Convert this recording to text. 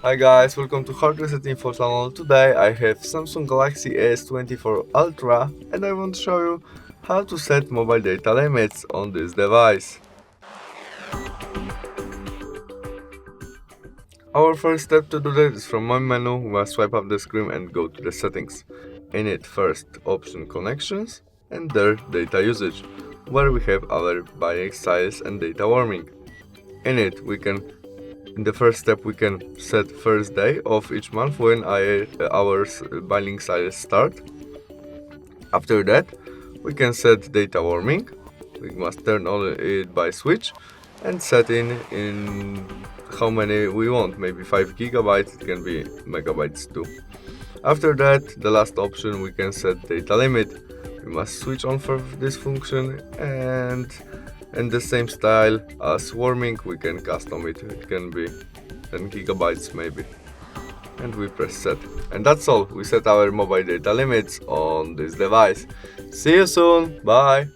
Hi guys, welcome to HardReset.Info channel. Today I have Samsung Galaxy S24 Ultra and I want to show you how to set mobile data limits on this device. Our first step to do that is from my menu. We must swipe up the screen and go to the settings. In it, first option connections and there data usage, where we have our buying styles and data warming. In it, in the first step, we can set first day of each month when our binding cycles start. After that, we can set data warming. We must turn on it by switch and set in how many we want. Maybe 5 gigabytes. It can be megabytes too. After that, the last option, we can set data limit. We must switch on for this function and in the same style as warming, we can custom it. It can be 10 gigabytes maybe. And we press set. And that's all. We set our mobile data limits on this device. See you soon. Bye.